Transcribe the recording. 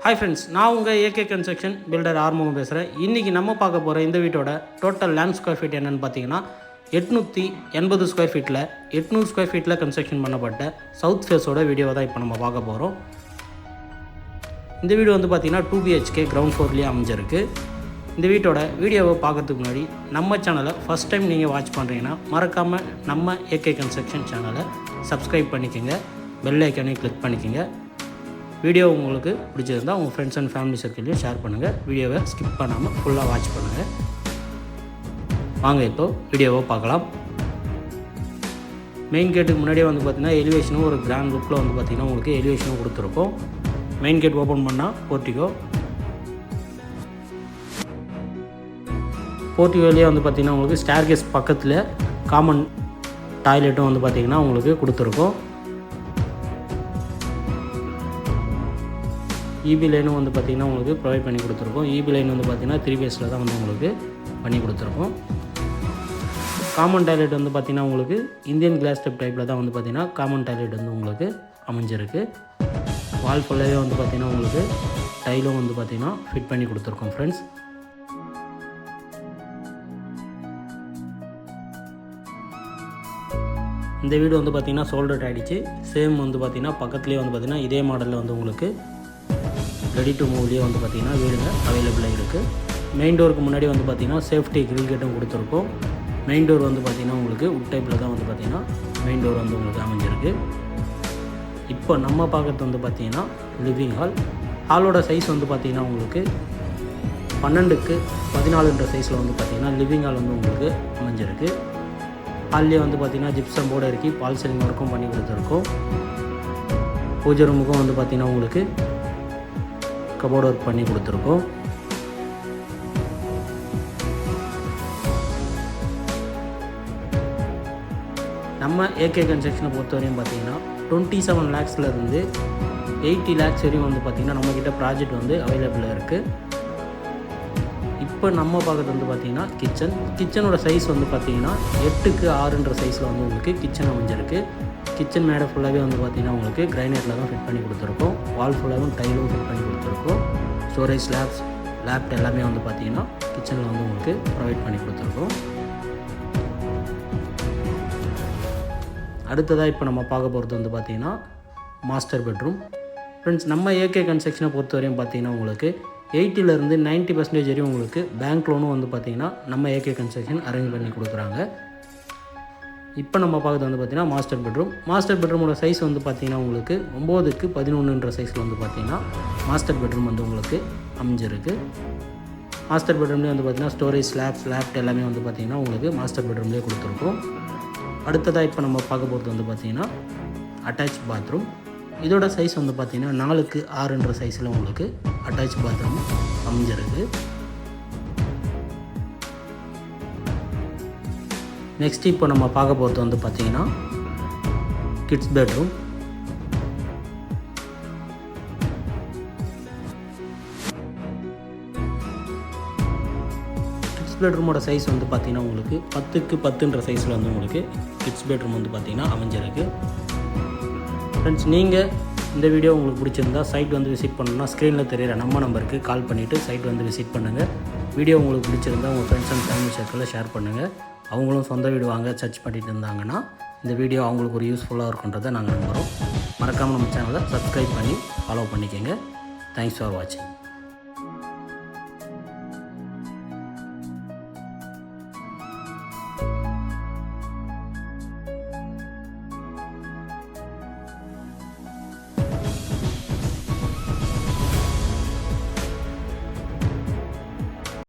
Hi friends, நான் உங்கள் AK construction filter Arumugam பேசுகிறேன். இன்றைக்கி நம்ம பார்க்க போகிற இந்த வீட்டோட டோட்டல் லேண்ட் ஸ்கொயர் ஃபீட் என்னென்னு பார்த்தீங்கன்னா 880 ஸ்கொயர் ஃபீட்டில் 800 ஸ்கொயர் ஃபீட்டில் கன்ஸ்ட்ரக்ஷன் பண்ணப்பட்ட சவுத் ஃபேஸோட வீடியோவை தான் இப்போ நம்ம பார்க்க போகிறோம். இந்த வீடியோ வந்து பார்த்திங்கன்னா 2 BHK கிரவுண்ட் ஃப்ளோர்லேயே அமைஞ்சிருக்கு. இந்த வீட்டோட வீடியோவை பார்க்கறதுக்கு முன்னாடி நம்ம சேனலை ஃபஸ்ட் டைம் நீங்கள் வாட்ச் பண்ணுறீங்கன்னா மறக்காமல் நம்ம ஏகே கன்ஸ்ட்ரக்ஷன் சேனலை சப்ஸ்கிரைப் பண்ணிக்கோங்க, பெல் ஐக்கானே கிளிக் பண்ணிக்கோங்க. வீடியோ உங்களுக்கு பிடிச்சிருந்தால் உங்கள் ஃப்ரெண்ட்ஸ் அண்ட் ஃபேமிலி சர்க்கிள்லையும் ஷேர் பண்ணுங்கள். வீடியோவை ஸ்கிப் பண்ணாமல் ஃபுல்லாக வாட்ச் பண்ணுங்கள். வாங்க இப்போது வீடியோவை பார்க்கலாம். மெயின் கேட்டுக்கு முன்னாடியே வந்து பார்த்திங்கன்னா எலிவேஷனும் ஒரு கிராண்ட் லுக்கில் வந்து பார்த்திங்கன்னா உங்களுக்கு எலிவேஷனும் கொடுத்துருக்கோம். மெயின் கேட் ஓப்பன் பண்ணால் போர்ட்டிகோலேயே வந்து பார்த்திங்கன்னா உங்களுக்கு ஸ்டேர்கேஸ் பக்கத்தில் காமன் டாய்லெட்டும் வந்து பார்த்திங்கன்னா உங்களுக்கு கொடுத்துருக்கோம். இபி லைனும் வந்து பார்த்திங்கன்னா உங்களுக்கு ப்ரொவைட் பண்ணி கொடுத்துருக்கோம். இபி லைன் வந்து பார்த்திங்கன்னா 3 பேஸில் தான் வந்து உங்களுக்கு பண்ணி கொடுத்துருக்கோம். காமன் டாய்லெட் வந்து பார்த்திங்கன்னா உங்களுக்கு இந்தியன் கிளாஸ் டைப்பில் தான் வந்து பார்த்திங்கன்னா காமன் டாய்லெட் வந்து உங்களுக்கு அமைஞ்சிருக்கு. வால் ஃபுல்லாகவே வந்து பார்த்திங்கன்னா உங்களுக்கு டைலும் வந்து பார்த்திங்கன்னா ஃபிட் பண்ணி கொடுத்துருக்கோம் ஃப்ரெண்ட்ஸ். இந்த வீடு வந்து பார்த்திங்கன்னா சோல்டர் ஆகிடுச்சு. சேம் வந்து பார்த்திங்கன்னா பக்கத்துலேயே வந்து பார்த்திங்கன்னா இதே மாடலில் வந்து உங்களுக்கு ரெடி டு மூவ்லேயே வந்து பார்த்திங்கன்னா வீடுங்க அவைலபிளாக இருக்குது. மெயின் டோருக்கு முன்னாடி வந்து பார்த்திங்கன்னா சேஃப்டி கிரில் கேட்டும் கொடுத்துருக்கோம். மெயின் டோர் வந்து பார்த்திங்கன்னா உங்களுக்கு உட் டைப்பில் தான் வந்து பார்த்திங்கன்னா மெயின் டோர் வந்து உங்களுக்கு அமைஞ்சிருக்கு. இப்போ நம்ம பார்க்குறது வந்து பார்த்திங்கன்னா லிவிங் ஹாலோட சைஸ் வந்து பார்த்திங்கன்னா உங்களுக்கு 12க்கு 14 சைஸில் வந்து பார்த்திங்கன்னா லிவிங் ஹால் வந்து உங்களுக்கு அமைஞ்சிருக்கு. ஹால்லேயே வந்து பார்த்திங்கன்னா ஜிப்சம் போர்டு இறக்கி பால் சீலிங் ஒர்க்கும் பண்ணி கொடுத்துருக்கோம். பூஜை ரூமுக்கும் வந்து பார்த்திங்கன்னா உங்களுக்கு கபோர்டு ஒர்க் பண்ணி கொடுத்துருக்கோம். நம்ம ஏகே கன்ஸ்ட்ரக்ஷனை பொறுத்தவரையும் பார்த்திங்கன்னா 27 lakhsலேருந்து 80 lakhs வரையும் வந்து பார்த்திங்கன்னா நம்மக்கிட்ட ப்ராஜெக்ட் வந்து அவைலபிளாக இருக்குது. இப்போ நம்ம பார்க்குறது வந்து பார்த்திங்கன்னா கிச்சனோட சைஸ் வந்து பார்த்திங்கன்னா 8க்கு 6 சைஸில் வந்து உங்களுக்கு கிச்சன் அமைஞ்சிருக்கு. கிச்சன் மேடை ஃபுல்லாகவே வந்து பார்த்திங்கன்னா உங்களுக்கு கிரைனைட்டில் தான் ஃபிட் பண்ணி கொடுத்துருக்கோம். வால் ஃபுல்லாகவும் டைலும் ஃபிட் பண்ணி கொடுத்துருக்கோம். ஸ்டோரேஜ் லேப்ட் எல்லாமே வந்து பார்த்திங்கன்னா கிச்சனில் வந்து உங்களுக்கு ப்ரொவைட் பண்ணி கொடுத்துருக்கோம். அடுத்ததாக இப்போ நம்ம பார்க்க போகிறது வந்து பார்த்திங்கன்னா மாஸ்டர் பெட்ரூம். ஃப்ரெண்ட்ஸ், நம்ம ஏகே கன்ஸ்ட்ரக்ஷனை பொறுத்தவரையும் பார்த்திங்கன்னா உங்களுக்கு 80லேருந்து 90% வரையும் உங்களுக்கு பேங்க் லோனும் வந்து பார்த்திங்கன்னா நம்ம ஏகே கன்ஸ்ட்ரக்ஷன் அரேஞ்ச் பண்ணி கொடுக்குறாங்க. இப்போ நம்ம பார்க்குறது வந்து பார்த்திங்கன்னா மாஸ்டர் பெட்ரூமோட சைஸ் வந்து பார்த்திங்கன்னா உங்களுக்கு 9க்கு 11 சைஸில் வந்து பார்த்திங்கன்னா மாஸ்டர் பெட்ரூம் வந்து உங்களுக்கு அமைஞ்சிருக்கு. மாஸ்டர் பெட்ரூம்லேயே வந்து பார்த்திங்கன்னா ஸ்டோரேஜ் லேப்ட் எல்லாமே வந்து பார்த்திங்கன்னா உங்களுக்கு மாஸ்டர் பெட்ரூம்லேயே கொடுத்துருக்கோம். அடுத்ததாக இப்போ நம்ம பார்க்க போகிறது வந்து பார்த்திங்கன்னா அட்டாச் பாத்ரூம். இதோட சைஸ் வந்து பார்த்திங்கன்னா 4க்கு 6 சைஸில் உங்களுக்கு அட்டாச் பாத்ரூம் அமைஞ்சிருக்கு. நெக்ஸ்ட் இப்போ நம்ம பார்க்க போகிறது வந்து பார்த்திங்கன்னா கிட்ஸ் பெட்ரூம். கிட்ஸ் பெட்ரூமோட சைஸ் வந்து பார்த்திங்கன்னா உங்களுக்கு 10க்கு 10 சைஸில் வந்து உங்களுக்கு கிட்ஸ் பெட்ரூம் வந்து பார்த்திங்கன்னா அமைஞ்சிருக்கு. ஃப்ரெண்ட்ஸ், நீங்கள் இந்த வீடியோ உங்களுக்கு பிடிச்சிருந்தா சைட் வந்து விசிட் பண்ணணும்னா ஸ்க்ரீனில் தெரியிற நம்ம நம்பருக்கு கால் பண்ணிவிட்டு சைட் வந்து விசிட் பண்ணுங்கள். வீடியோ உங்களுக்கு பிடிச்சிருந்தா உங்கள் ஃப்ரெண்ட்ஸ் அண்ட் ஃபேமிலி சர்க்கிளில் ஷேர் பண்ணுங்கள். அவங்களும் சொந்த வீடு வாங்க சர்ச் பண்ணிட்டு இருந்தாங்கன்னா இந்த வீடியோ அவங்களுக்கு ஒரு யூஸ்ஃபுல்லாக இருக்குன்றதை நாங்கள் நம்புகிறோம். மறக்காமல் நம்ம சேனலை சப்ஸ்கிரைப் பண்ணி ஃபாலோ பண்ணிக்கோங்க. தேங்க்ஸ் ஃபார் வாட்சிங்.